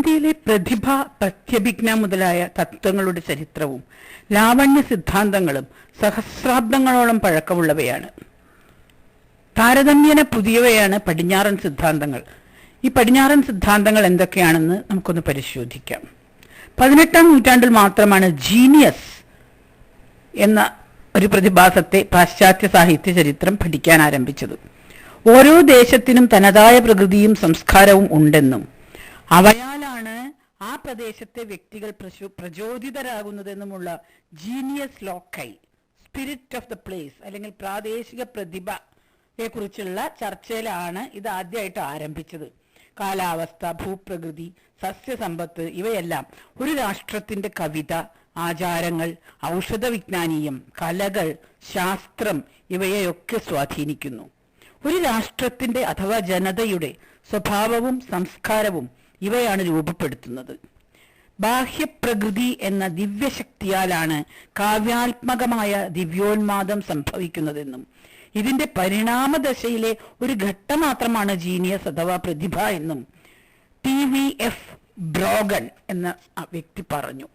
ഇന്ത്യയിലെ പ്രതിഭ, പ്രത്യഭിജ്ഞ മുതലായ തത്വങ്ങളുടെ ചരിത്രവും ലാവണ്യ സിദ്ധാന്തങ്ങളും സഹസ്രാബ്ദങ്ങളോളം പഴക്കമുള്ളവയാണ്. താരതമ്യേന പുതിയവയാണ് പടിഞ്ഞാറൻ സിദ്ധാന്തങ്ങൾ. ഈ പടിഞ്ഞാറൻ സിദ്ധാന്തങ്ങൾ എന്തൊക്കെയാണെന്ന് നമുക്കൊന്ന് പരിശോധിക്കാം. 18ാം നൂറ്റാണ്ടിൽ മാത്രമാണ് ജീനിയസ് എന്ന ഒരു പ്രതിഭാസത്തെ പാശ്ചാത്യ സാഹിത്യ ചരിത്രം പഠിക്കാൻ ആരംഭിച്ചത്. ഓരോ ദേശത്തിനും തനതായ പ്രകൃതിയും സംസ്കാരവും ഉണ്ടെന്നും അവയാലാണ് ആ പ്രദേശത്തെ വ്യക്തികൾ പ്രചോദിതരാകുന്നതെന്നുമുള്ള genius loci, spirit of the place അല്ലെങ്കിൽ പ്രാദേശിക പ്രതിഭയെ കുറിച്ചുള്ള ചർച്ചയിലാണ് ഇത് ആദ്യമായിട്ട് ആരംഭിച്ചത്. കാലാവസ്ഥ, ഭൂപ്രകൃതി, സസ്യസമ്പത്ത് ഇവയെല്ലാം ഒരു രാഷ്ട്രത്തിന്റെ കവിത, ആചാരങ്ങൾ, ഔഷധ വിജ്ഞാനീയം, കലകൾ, ശാസ്ത്രം ഇവയെയൊക്കെ സ്വാധീനിക്കുന്നു. ഒരു രാഷ്ട്രത്തിന്റെ അഥവാ ജനതയുടെ സ്വഭാവവും സംസ്കാരവും ഇവയാണ് രൂപപ്പെടുത്തുന്നത്. ബാഹ്യപ്രകൃതി എന്ന ദിവ്യശക്തിയാലാണ് കാവ്യാത്മകമായ ദിവ്യോന്മാദം സംഭവിക്കുന്നതെന്നും ഇതിന്റെ പരിണാമദശയിലെ ഒരു ഘട്ടം മാത്രമാണ് ജീനിയസ് അഥവാ പ്രതിഭ എന്നും TVF ബ്രോഗൻ എന്ന വ്യക്തി പറഞ്ഞു.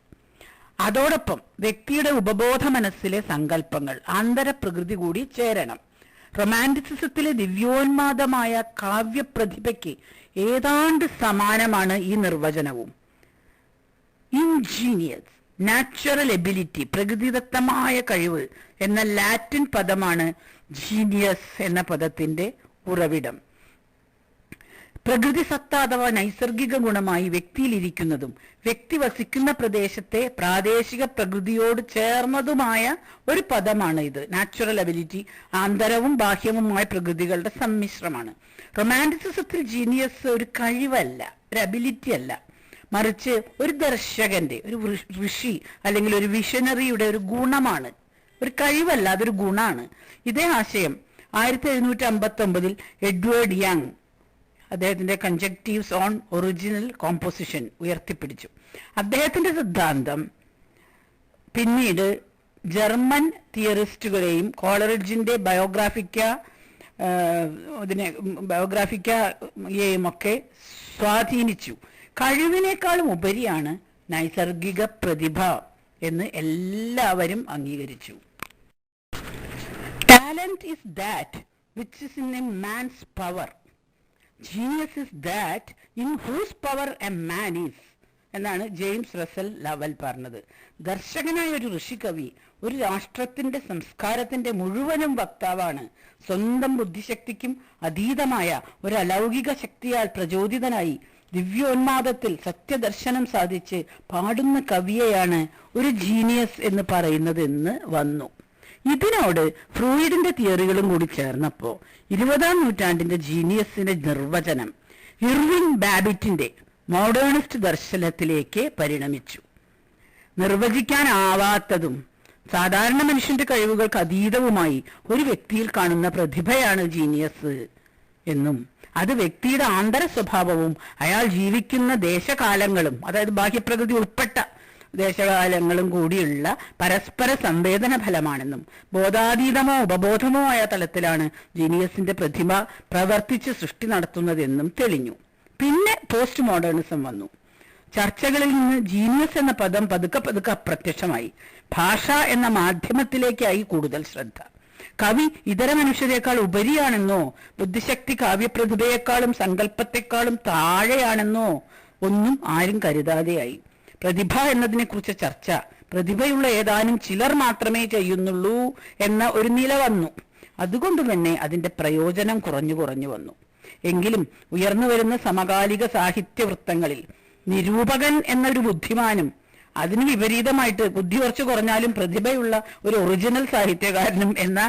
അതോടൊപ്പം വ്യക്തിയുടെ ഉപബോധ മനസ്സിലെ സങ്കല്പങ്ങൾ, ആന്തരപ്രകൃതി കൂടി ചേരണം. റൊമാൻറ്റിസിസത്തിലെ ദിവ്യോന്മാദമായ കാവ്യപ്രതിഭയ്ക്ക് ഏതാണ്ട് സമാനമാണ് ഈ നിർവചനവും. ഇൻജീനിയസ്, നാച്ചുറൽ എബിലിറ്റി, പ്രകൃതിദത്തമായ കഴിവ് എന്ന ലാറ്റിൻ പദമാണ് ജീനിയസ് എന്ന പദത്തിന്റെ ഉറവിടം. പ്രകൃതി സത്ത അഥവാ നൈസർഗിക ഗുണമായി വ്യക്തിയിലിരിക്കുന്നതും വ്യക്തി വസിക്കുന്ന പ്രദേശത്തെ പ്രാദേശിക പ്രകൃതിയോട് ചേർന്നതുമായ ഒരു പദമാണ് ഇത്. നാച്ചുറൽ എബിലിറ്റി ആന്തരവും ബാഹ്യവുമായ പ്രകൃതികളുടെ സമ്മിശ്രമാണ്. റൊമാൻറ്റിസിസത്തിൽ ജീനിയസ് ഒരു കഴിവല്ല, ഒരു അബിലിറ്റി അല്ല, മറിച്ച് ഒരു ദർശകന്റെ, ഒരു ഋഷി അല്ലെങ്കിൽ ഒരു വിഷനറിയുടെ ഒരു ഗുണമാണ്. ഒരു കഴിവല്ല, അതൊരു ഗുണമാണ്. ഇതേ ആശയം 1759 എഡ്വേർഡ് യങ് അദ്ദേഹത്തിന്റെ കൺജക്റ്റീവ്സ് ഓൺ ഒറിജിനൽ കോമ്പോസിഷൻ ഉയർത്തിപ്പിടിച്ചു. അദ്ദേഹത്തിന്റെ സിദ്ധാന്തം പിന്നീട് ജർമ്മൻ തിയറിസ്റ്റുകളെയും കോളറിഡ്ജിന്റെ ബയോഗ്രാഫിക്കയെയും ഒക്കെ സ്വാധീനിച്ചു. കഴിവിനേക്കാളും ഉപരിയാണ് നൈസർഗിക പ്രതിഭ എന്ന് എല്ലാവരും അംഗീകരിച്ചു. Talent is that which is in a man's power. Genius is that in whose power a man is എന്നാണ് ജെയിംസ് റസൽ ലവൽ പറഞ്ഞത്. ദർശകനായ ഒരു ഋഷികവി ഒരു രാഷ്ട്രത്തിന്റെ സംസ്കാരത്തിന്റെ മുഴുവനും വക്താവാണ്. സ്വന്തം ബുദ്ധിശക്തിക്കും അതീതമായ ഒരു അലൗകിക ശക്തിയാൽ പ്രചോദിതനായി ദിവ്യോന്മാദത്തിൽ സത്യദർശനം സാധിച്ച് പാടുന്ന കവിയെയാണ് ഒരു ജീനിയസ് എന്ന് പറയുന്നത് എന്ന് വന്നു. ഇതിനോട് ഫ്രൂയിഡിന്റെ തിയറികളും കൂടി ചേർന്നപ്പോ 20ാം നൂറ്റാണ്ടിന്റെ ജീനിയസിന്റെ നിർവചനം ഇർവിൻ ബാബിറ്റിന്റെ മോഡേണിസ്റ്റ് ദർശനത്തിലേക്ക് പരിണമിച്ചു. നിർവചിക്കാനാവാത്തതും സാധാരണ മനുഷ്യന്റെ കഴിവുകൾക്ക് അതീതവുമായി ഒരു വ്യക്തിയിൽ കാണുന്ന പ്രതിഭയാണ് ജീനിയസ് എന്നും അത് വ്യക്തിയുടെ ആന്തര സ്വഭാവവും അയാൾ ജീവിക്കുന്ന ദേശകാലങ്ങളും, അതായത് ബാഹ്യപ്രകൃതി ഉൾപ്പെട്ട ദേശകാലങ്ങളും കൂടിയുള്ള പരസ്പര സംവേദന ഫലമാണെന്നും ബോധാതീതമോ ഉപബോധമോ ആയ തലത്തിലാണ് ജീനിയസിന്റെ പ്രതിഭ പ്രവർത്തിച്ച് സൃഷ്ടി നടത്തുന്നതെന്നും തെളിഞ്ഞു. പിന്നെ പോസ്റ്റ് മോഡേണിസം വന്നു. ചർച്ചകളിൽ നിന്ന് ജീനിയസ് എന്ന പദം പതുക്കെ അപ്രത്യക്ഷമായി. ഭാഷ എന്ന മാധ്യമത്തിലേക്കായി കൂടുതൽ ശ്രദ്ധ. കവി ഇതര മനുഷ്യരെക്കാൾ ഉപരിയാണെന്നോ ബുദ്ധിശക്തി കാവ്യപ്രതിഭയെക്കാളും സങ്കല്പത്തെക്കാളും താഴെയാണെന്നോ ഒന്നും ആരും കരുതാതെയായി. പ്രതിഭ എന്നതിനെ കുറിച്ച് ചർച്ച പ്രതിഭയുള്ള ഏതാനും ചിലർ മാത്രമേ ചെയ്യുന്നുള്ളൂ എന്ന ഒരു നില വന്നു. അതുകൊണ്ട് തന്നെ അതിന്റെ പ്രയോജനം കുറഞ്ഞു വന്നു. എങ്കിലും ഉയർന്നു വരുന്ന സമകാലിക സാഹിത്യ വൃത്തങ്ങളിൽ നിരൂപകൻ എന്നൊരു ബുദ്ധിമാനും അതിന് വിപരീതമായിട്ട് ബുദ്ധി കുറച്ച് കുറഞ്ഞാലും പ്രതിഭയുള്ള ഒരു ഒറിജിനൽ സാഹിത്യകാരനും എന്ന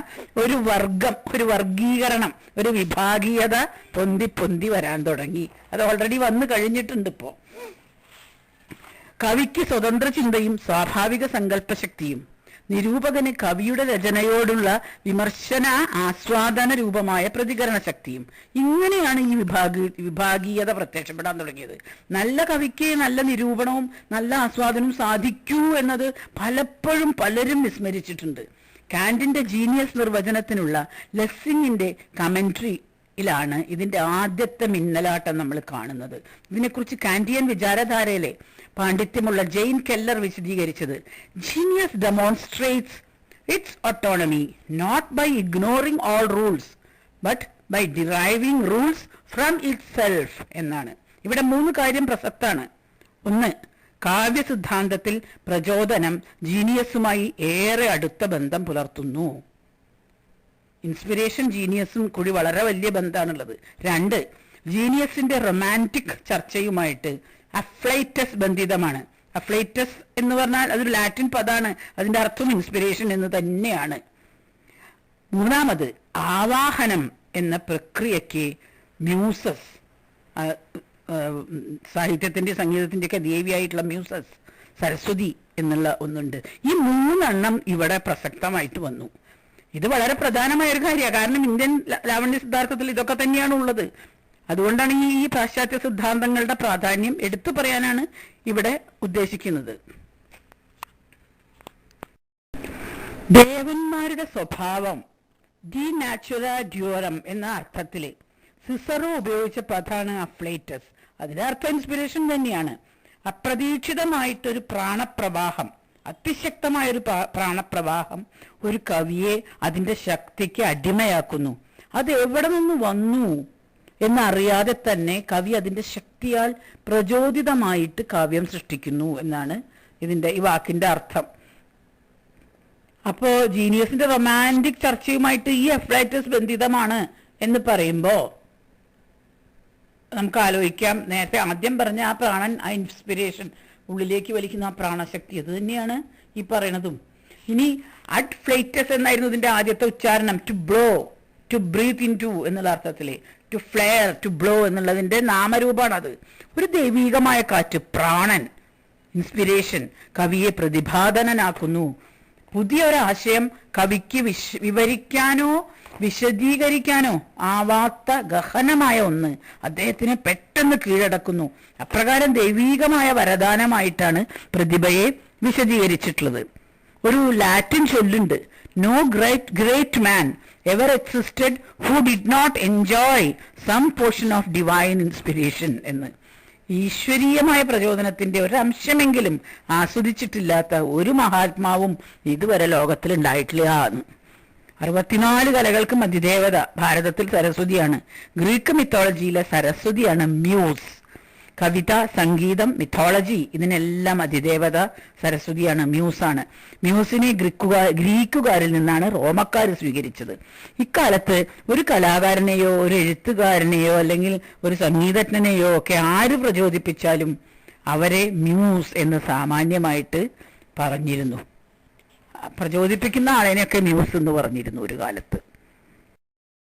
ഒരു വർഗം, ഒരു വർഗീകരണം, ഒരു വിഭാഗീയത പൊന്തി വരാൻ തുടങ്ങി. അത് ഓൾറെഡി വന്നു കഴിഞ്ഞിട്ടുണ്ട്. ഇപ്പോ കവിക്ക് സ്വതന്ത്ര ചിന്തയും സ്വാഭാവിക സങ്കല്പശക്തിയും, നിരൂപകന് കവിയുടെ രചനയോടുള്ള വിമർശന ആസ്വാദന രൂപമായ പ്രതികരണ ശക്തിയും. ഇങ്ങനെയാണ് ഈ വിഭാഗീയത പ്രത്യക്ഷപ്പെടാൻ തുടങ്ങിയത്. നല്ല കവിക്ക് നല്ല നിരൂപണവും നല്ല ആസ്വാദനവും സാധിക്കൂ എന്നത് പലപ്പോഴും പലരും വിസ്മരിച്ചിട്ടുണ്ട്. കാന്റിന്റെ ജീനിയസ് നിർവചനത്തിനുള്ള ലെസ്സിങ്ങിന്റെ കമന്ററി ിലാണ് ഇതിന്റെ ആദ്യത്തെ മിന്നലാട്ടം നമ്മൾ കാണുന്നത്. ഇതിനെക്കുറിച്ച് കാന്റിയൻ വിചാരധാരയിലെ പാണ്ഡിത്യമുള്ള ജെയിൻ കെല്ലർ വിശദീകരിച്ചത്, genius demonstrates its autonomy not by ignoring all rules but by deriving rules from itself എന്നാണ്. ഇവിടെ 3 കാര്യം പ്രസക്താണ്. ഒന്ന്, കാവ്യസിദ്ധാന്തത്തിൽ പ്രചോദനം ജീനിയസുമായി ഏറെ അടുത്ത ബന്ധം പുലർത്തുന്നു. ഇൻസ്പിരേഷൻ ജീനിയസും കൂടി വളരെ വലിയ ബന്ധമാണുള്ളത്. 2, ജീനിയസിന്റെ റൊമാൻറ്റിക് ചർച്ചയുമായിട്ട് അഫ്ലൈറ്റസ് ബന്ധിതമാണ്. അഫ്ലൈറ്റസ് എന്ന് പറഞ്ഞാൽ അതൊരു ലാറ്റിൻ പദമാണ്, അതിന്റെ അർത്ഥം ഇൻസ്പിരേഷൻ എന്ന് തന്നെയാണ്. 3, ആവാഹനം എന്ന പ്രക്രിയയ്ക്ക് മ്യൂസസ്, സാഹിത്യത്തിന്റെ സംഗീതത്തിന്റെ ഒക്കെ ദേവിയായിട്ടുള്ള മ്യൂസസ്, സരസ്വതി എന്നുള്ള ഒന്നുണ്ട്. ഈ 3 ഇവിടെ പ്രസക്തമായിട്ട് വന്നു. ഇത് വളരെ പ്രധാനമായ ഒരു കാര്യമാണ്. കാരണം ഇന്ത്യൻ ലാവണ്യ സിദ്ധാന്തത്തിൽ ഇതൊക്കെ തന്നെയാണ് ഉള്ളത്. അതുകൊണ്ടാണ് ഈ പാശ്ചാത്യ സിദ്ധാന്തങ്ങളുടെ പ്രാധാന്യം എടുത്തു പറയാനാണ് ഇവിടെ ഉദ്ദേശിക്കുന്നത്. ദേവന്മാരുടെ സ്വഭാവം, ദി നാച്ചുറ ഡ്യൂറം എന്ന അർത്ഥത്തില് സിസറോ ഉപയോഗിച്ച പദാണ് അഫ്ലൈറ്റസ്. അതിന്റെ അർത്ഥം ഇൻസ്പിരേഷൻ തന്നെയാണ്. അപ്രതീക്ഷിതമായിട്ടൊരു പ്രാണപ്രവാഹം, അതിശക്തമായൊരു പ്രാണപ്രവാഹം ഒരു കവിയെ അതിന്റെ ശക്തിക്ക് അടിമയാക്കുന്നു. അത് എവിടെ നിന്ന് വന്നു എന്നറിയാതെ തന്നെ കവി അതിന്റെ ശക്തിയാൽ പ്രചോദിതമായിട്ട് കാവ്യം സൃഷ്ടിക്കുന്നു എന്നാണ് ഈ വാക്കിന്റെ അർത്ഥം. അപ്പോ ജീനിയസിന്റെ റൊമാൻറ്റിക് ചർച്ചയുമായിട്ട് ഈ അഫ്ലൈറ്റസ് ബന്ധിതമാണ് എന്ന് പറയുമ്പോ നമുക്ക് ആലോചിക്കാം, നേരത്തെ ആദ്യം പറഞ്ഞ ആ പ്രാണൻ, ആ ഇൻസ്പിരേഷൻ, ഉള്ളിലേക്ക് വലിക്കുന്ന ആ പ്രാണശക്തി, അത് തന്നെയാണ് ഈ പറയണതും. ഇനി അഡ് ഫ്ലൈറ്റസ് എന്നായിരുന്നു ഇതിന്റെ ആദ്യത്തെ ഉച്ചാരണം. To blow, to breathe in to എന്നുള്ള അർത്ഥത്തില്, ടു ഫ്ലെയർ, ടു ബ്ലോ എന്നുള്ളതിന്റെ നാമരൂപമാണത്. ഒരു ദൈവീകമായ കാറ്റ്, പ്രാണൻ, ഇൻസ്പിരേഷൻ കവിയെ പ്രതിഭാധനനാക്കുന്നു. പുതിയ ഒരാശയം കവിക്ക് വിവരിക്കാനോ വിശദീകരിക്കാനോ ആവാത്ത ഗഹനമായ ഒന്ന് അദ്ദേഹത്തിനെ പെട്ടെന്ന് കീഴടക്കുന്നു. അപ്രകാരം ദൈവീകമായ വരദാനമായിട്ടാണ് പ്രതിഭയെ വിശദീകരിച്ചിട്ടുള്ളത്. ഒരു ലാറ്റിൻ ചൊല്ലുണ്ട്, no great man ever existed who did not enjoy some portion of divine inspiration എന്ന്. ഈശ്വരീയമായ പ്രചോദനത്തിന്റെ ഒരംശമെങ്കിലും ആസ്വദിച്ചിട്ടില്ലാത്ത ഒരു മഹാത്മാവും ഇതുവരെ ലോകത്തിൽ ഉണ്ടായിട്ടില്ല എന്ന്. 64 കലകൾക്ക് മധ്യദേവത ഭാരതത്തിൽ സരസ്വതിയാണ്. Greek മിത്തോളജിയിലെ സരസ്വതിയാണ് muse. കവിത, സംഗീതം, മിത്തോളജി ഇതിനെല്ലാം അതിദേവത സരസ്വതിയാണ്, മ്യൂസാണ്. മ്യൂസിനെ ഗ്രീക്കുകാരിൽ നിന്നാണ് റോമക്കാർ സ്വീകരിച്ചത്. ഇക്കാലത്ത് ഒരു കലാകാരനെയോ ഒരു എഴുത്തുകാരനെയോ അല്ലെങ്കിൽ ഒരു സംഗീതജ്ഞനെയോ ഒക്കെ ആര് പ്രചോദിപ്പിച്ചാലും അവരെ മ്യൂസ് എന്ന് സാമാന്യമായിട്ട് പറഞ്ഞിരുന്നു. പ്രചോദിപ്പിക്കുന്ന ആളിനെയൊക്കെ മ്യൂസ് എന്ന് പറഞ്ഞിരുന്നു ഒരു കാലത്ത്.